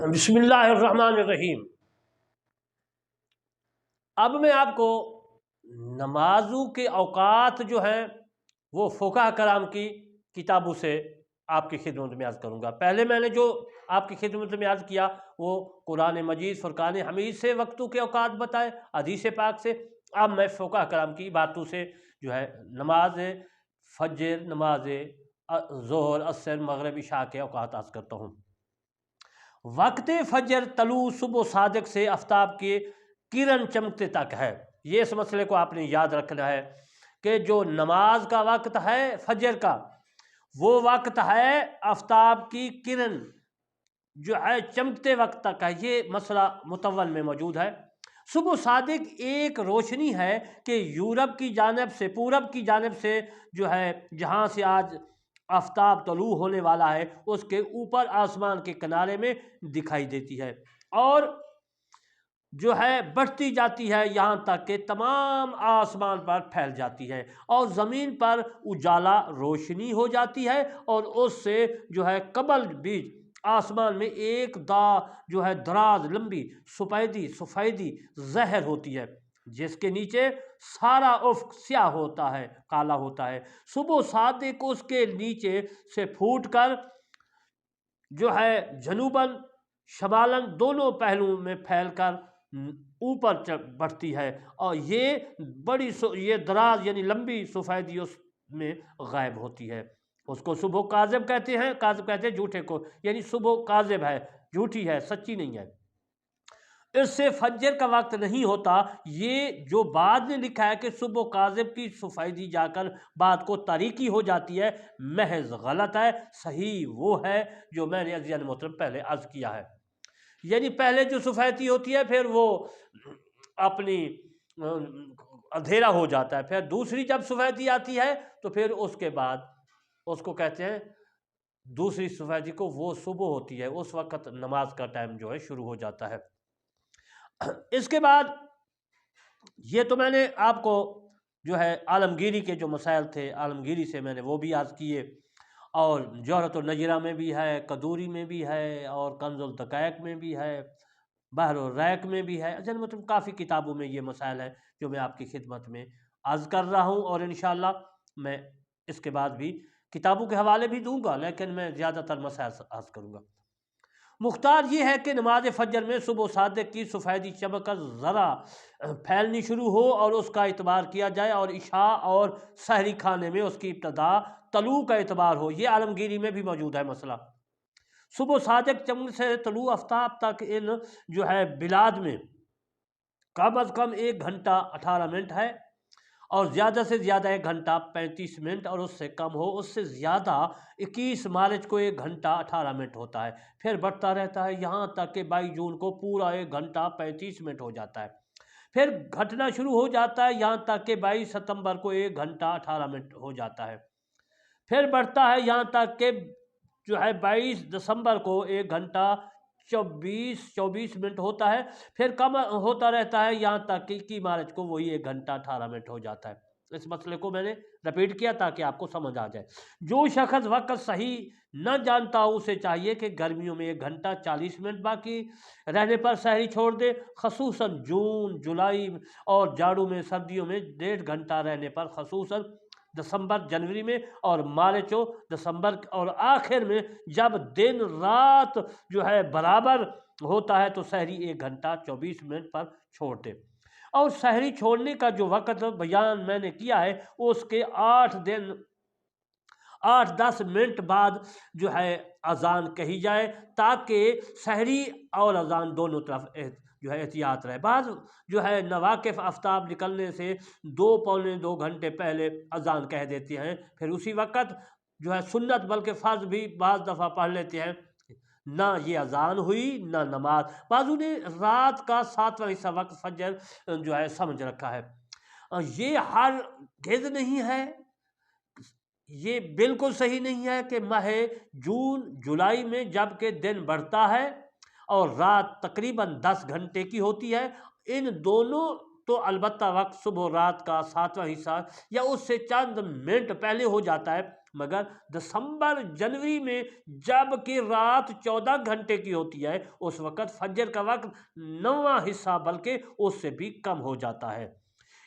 بسم اللہ الرحمن الرحیم۔ اب میں آپ کو نمازوں کے اوقات جو ہیں وہ فقہاء کرام کی کتابوں سے آپ کی خدمت میں عرض کروں گا۔ پہلے میں نے جو آپ کی خدمت میں عرض کیا وہ قرآن مجید فرقان حمید سے وقتوں کے اوقات بتائے، حدیث پاک سے۔ اب میں فقہاء کرام کی باتوں سے جو ہے نماز فجر، نماز ظہر، عصر، مغرب، عشاء کے اوقات عرض کرتا ہوں۔ وقت فجر طلوع صبح صادق سے آفتاب کے کرن چمکتے تک ہے۔ یہ اس مسئلے کو آپ نے یاد رکھنا ہے کہ جو نماز کا وقت ہے فجر کا، وہ وقت ہے آفتاب کی کرن جو ہے چمکتے وقت تک ہے۔ یہ مسئلہ متول میں موجود ہے۔ صبح صادق ایک روشنی ہے کہ یورپ کی جانب سے، پورب کی جانب سے جو ہے جہاں سے آج آفتاب طلوع ہونے والا ہے، اس کے اوپر آسمان کے کنارے میں دکھائی دیتی ہے اور جو ہے بڑھتی جاتی ہے یہاں تک کہ تمام آسمان پر پھیل جاتی ہے اور زمین پر اجالا روشنی ہو جاتی ہے، اور اس سے جو ہے قبل بیچ آسمان میں ایک جو ہے دراز لمبی سفیدی زہر ہوتی ہے، جس کے نیچے سارا افق سیاہ ہوتا ہے، کالا ہوتا ہے۔ صبح صادق اس کے نیچے سے پھوٹ کر جو ہے جنوباً شمالاً دونوں پہلوؤں میں پھیل کر اوپر بڑھتی ہے، اور یہ دراز یعنی لمبی سفیدی اس میں غائب ہوتی ہے۔ اس کو صبح کاذب کہتے ہیں، کاذب کہتے ہیں جھوٹے کو، یعنی صبح کاذب ہے، جھوٹی ہے، سچی نہیں ہے۔ اس سے فجر کا وقت نہیں ہوتا۔ یہ جو بعد نے لکھا ہے کہ صبح کاذب کی سفیدی جا کر بات کو تاریکی ہو جاتی ہے، محض غلط ہے۔ صحیح وہ ہے جو میں نے عزیزان محترم پہلے عرض کیا ہے، یعنی پہلے جو سفیدی ہوتی ہے پھر وہ اپنی اندھیرا ہو جاتا ہے، پھر دوسری جب سفیدی آتی ہے تو پھر اس کے بعد اس کو کہتے ہیں دوسری سفیدی کو، وہ صبح ہوتی ہے، اس وقت نماز کا ٹائم جو ہے شروع ہو جاتا ہے۔ اس کے بعد یہ تو میں نے آپ کو جو ہے عالمگیری کے جو مسائل تھے عالمگیری سے میں نے وہ بھی عرض کیے، اور جوہرۃ النجرہ میں بھی ہے، قدوری میں بھی ہے، اور کنز الدقائق میں بھی ہے، بحر الریق میں بھی ہے۔ مطلب کافی کتابوں میں یہ مسائل ہیں جو میں آپ کی خدمت میں عرض کر رہا ہوں، اور انشاءاللہ میں اس کے بعد بھی کتابوں کے حوالے بھی دوں گا، لیکن میں زیادہ تر مسائل عرض کروں گا۔ مختار یہ ہے کہ نماز فجر میں صبح صادق کی سفیدی چمک کر ذرا پھیلنی شروع ہو اور اس کا اعتبار کیا جائے، اور عشاء اور سحری کھانے میں اس کی ابتدا طلوع کا اعتبار ہو۔ یہ عالمگیری میں بھی موجود ہے مسئلہ۔ صبح صادق چمک سے طلوع آفتاب تک ان جو ہے بلاد میں کم از کم 1 گھنٹہ 18 منٹ ہے، اور زیادہ سے زیادہ 1 گھنٹہ 35 منٹ، اور اس سے کم ہو اس سے زیادہ 21 مارچ کو 1 گھنٹہ 18 منٹ ہوتا ہے، پھر بڑھتا رہتا ہے یہاں تک کہ 22 جون کو پورا 1 گھنٹہ 35 منٹ ہو جاتا ہے، پھر گھٹنا شروع ہو جاتا ہے یہاں تک کہ 22 ستمبر کو 1 گھنٹہ 18 منٹ ہو جاتا ہے، پھر بڑھتا ہے یہاں تک کہ جو ہے 22 دسمبر کو 1 گھنٹہ 24 منٹ ہوتا ہے، پھر کم ہوتا رہتا ہے یہاں تک کہ 21 مارچ کو وہی 1 گھنٹہ 18 منٹ ہو جاتا ہے۔ اس مسئلے کو میں نے رپیٹ کیا تاکہ آپ کو سمجھ آ جائے۔ جو شخص وقت صحیح نہ جانتا ہو اسے چاہیے کہ گرمیوں میں 1 گھنٹہ 40 منٹ باقی رہنے پر سحری چھوڑ دے، خصوصاً جون، جولائی اور جاڑوں میں، سردیوں میں 1.5 گھنٹہ رہنے پر، خصوصاً دسمبر جنوری میں، اور مارچ و دسمبر، اور آخر میں جب دن رات جو ہے برابر ہوتا ہے تو سحری 1 گھنٹہ 24 منٹ پر چھوڑ دے۔ اور سحری چھوڑنے کا جو وقت بیان میں نے کیا ہے اس کے 8-10 منٹ بعد جو ہے اذان کہی جائے، تاکہ سحری اور اذان دونوں طرف جو ہے احتیاط رہے۔ بعض جو ہے نواقف آفتاب نکلنے سے 2-2.25 گھنٹے پہلے اذان کہہ دیتے ہیں، پھر اسی وقت جو ہے سنت بلکہ فرض بھی بعض دفعہ پڑھ لیتے ہیں، نہ یہ اذان ہوئی نہ نماز۔ بعضوں نے رات کا 7واں حصہ وقت فجر جو ہے سمجھ رکھا ہے۔ یہ ہرگز نہیں ہے، یہ بالکل صحیح نہیں ہے کہ ماہ جون جولائی میں جب کہ دن بڑھتا ہے اور رات تقریباً 10 گھنٹے کی ہوتی ہے، ان دونوں تو البتہ وقت صبح و رات کا 7واں حصہ یا اس سے چند منٹ پہلے ہو جاتا ہے، مگر دسمبر جنوری میں جب کہ رات 14 گھنٹے کی ہوتی ہے اس وقت فجر کا وقت 9واں حصہ بلکہ اس سے بھی کم ہو جاتا ہے۔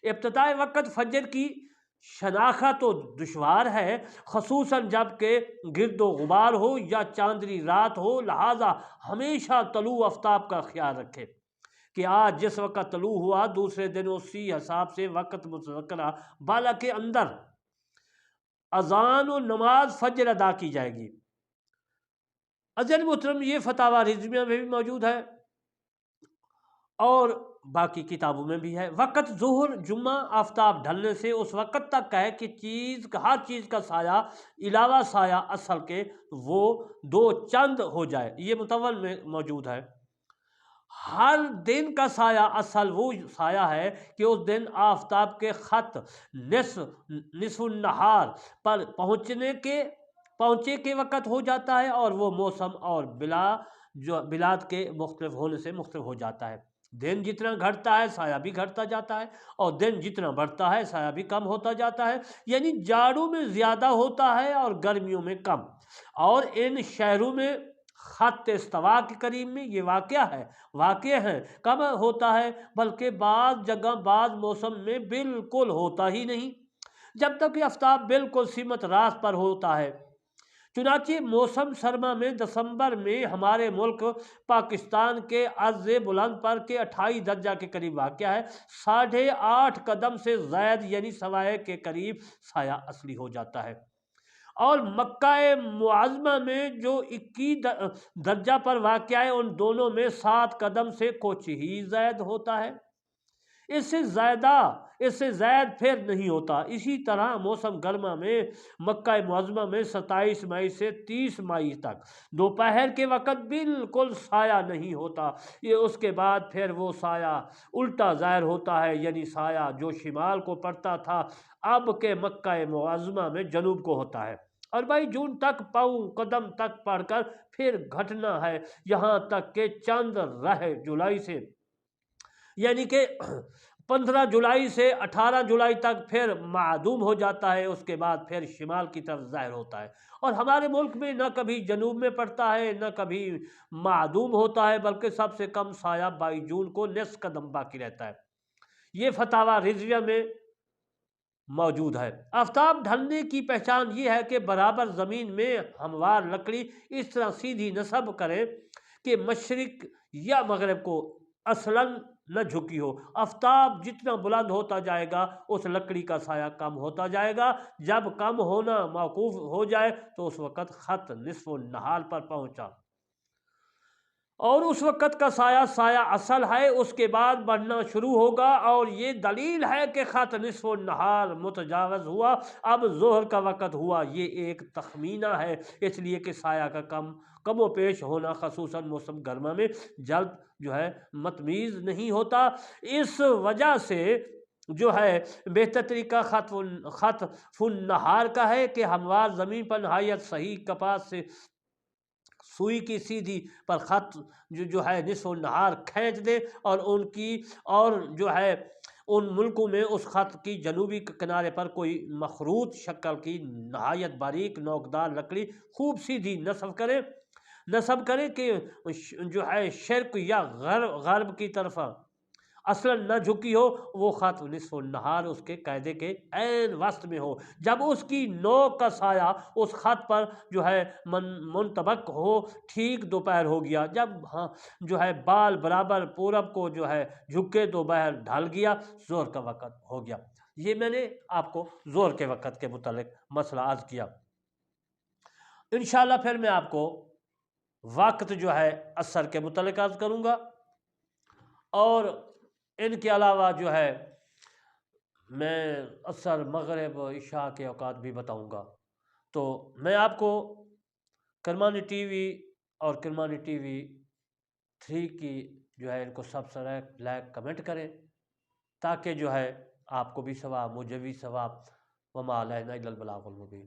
ابتدائی وقت فجر کی شناخت تو دشوار ہے، خصوصاً جب کہ گرد و غبار ہو یا چاندنی رات ہو، لہٰذا ہمیشہ طلوع آفتاب کا خیال رکھے کہ آج جس وقت طلوع ہوا دوسرے دن اسی حساب سے وقت مذکرہ بالا کے اندر اذان و نماز فجر ادا کی جائے گی۔ عزیز محترم، یہ فتاوی رضویہ میں بھی موجود ہے اور باقی کتابوں میں بھی ہے۔ وقت ظہر جمعہ آفتاب ڈھلنے سے اس وقت تک ہے کہ ہر چیز کا سایہ علاوہ سایہ اصل کے وہ 2 چند ہو جائے۔ یہ متول میں موجود ہے۔ ہر دن کا سایہ اصل وہ سایہ ہے کہ اس دن آفتاب کے خط نصف النہار پر پہنچے کے وقت ہو جاتا ہے اور وہ موسم اور بلاد کے مختلف ہونے سے مختلف ہو جاتا ہے۔ دن جتنا گھٹتا ہے سایہ بھی گھٹتا جاتا ہے اور دن جتنا بڑھتا ہے سایہ بھی کم ہوتا جاتا ہے، یعنی جاڑوں میں زیادہ ہوتا ہے اور گرمیوں میں کم۔ اور ان شہروں میں خط استوا کے قریب میں یہ واقع ہے کم ہوتا ہے، بلکہ بعض جگہ بعض موسم میں بالکل ہوتا ہی نہیں جب تک کہ آفتاب بالکل سمت راست پر ہوتا ہے۔ چنانچہ موسم سرما میں دسمبر میں ہمارے ملک پاکستان کے عرض بلند پر کے 28 درجہ کے قریب واقع ہے، 8.5 قدم سے زائد یعنی سوائے کے قریب سایہ اصلی ہو جاتا ہے۔ اور مکہ معظمہ میں جو 21 درجہ پر واقع ہے ان دونوں میں 7 قدم سے کچھ ہی زائد ہوتا ہے، اس سے زائد پھر نہیں ہوتا۔ اسی طرح موسم گرما میں مکہ معظمہ میں 27 مئی سے 30 مئی تک دوپہر کے وقت بالکل سایہ نہیں ہوتا، یہ اس کے بعد پھر وہ سایہ الٹا ظاہر ہوتا ہے، یعنی سایہ جو شمال کو پڑتا تھا اب کے مکہ معظمہ میں جنوب کو ہوتا ہے، اور 22 جون تک پاؤں قدم تک پڑھ کر پھر گھٹنا ہے، یہاں تک کہ چند رہ جولائی سے یعنی کہ 15 جولائی سے 18 جولائی تک پھر معدوم ہو جاتا ہے، اس کے بعد پھر شمال کی طرف ظاہر ہوتا ہے۔ اور ہمارے ملک میں نہ کبھی جنوب میں پڑتا ہے نہ کبھی معدوم ہوتا ہے، بلکہ سب سے کم سایہ 22 جون کو نصف قدم باقی رہتا ہے۔ یہ فتاوی رضویہ میں موجود ہے۔ آفتاب ڈھلنے کی پہچان یہ ہے کہ برابر زمین میں ہموار لکڑی اس طرح سیدھی نصب کرے کہ مشرق یا مغرب کو اصلاً نہ جھکی ہو۔ آفتاب جتنا بلند ہوتا جائے گا اس لکڑی کا سایہ کم ہوتا جائے گا، جب کم ہونا موقوف ہو جائے تو اس وقت خط نصف النہار پر پہنچا اور اس وقت کا سایہ اصل ہے، اس کے بعد بڑھنا شروع ہوگا، اور یہ دلیل ہے کہ خط نصف النہار متجاوز ہوا، اب ظہر کا وقت ہوا۔ یہ ایک تخمینہ ہے، اس لیے کہ سایہ کا کم و پیش ہونا خصوصاً موسم گرما میں جلد متمیز نہیں ہوتا۔ اس وجہ سے بہتر طریقہ خطف النہار کا ہے کہ ہموار زمین پر نہایت صحیح کپاس سے سوئی کی سیدھی پر خط نصف النہار کھینچ دے، اور ان ملکوں میں اس خط کی جنوبی کنارے پر کوئی مخروط شکل کی نہایت باریک نوکدار لکڑی خوب سیدھی نصب کرے کہ شرق یا غرب کی طرف اصلاً نہ جھکی ہو، وہ خط نصف النہار اس کے قاعدے کے عین وسط میں ہو، جب اس کی نوک کا سایہ اس خط پر منطبق ہو۔ ٹھیک دوپہر ہو گیا جب بال برابر پورب کو جھکے تو بہر ڈھل گیا، زور کا وقت ہو گیا۔ یہ میں نے آپ کو زور کے وقت کے متعلق مسئلہ عرض کیا۔ انشاءاللہ پھر میں آپ کو وقت عصر کے متعلق عرض کروں گا، اور ان کے علاوہ میں عصر مغرب عشاء کے اوقات بھی بتاؤں گا۔ تو میں آپ کو کرمانی ٹی وی اور کرمانی ٹی وی 3 کی ان کو سبسکرائب لائک کمنٹ کریں، تاکہ آپ کو بھی ثواب مجھے بھی ثواب، وما علینا الا البلاغ المبین۔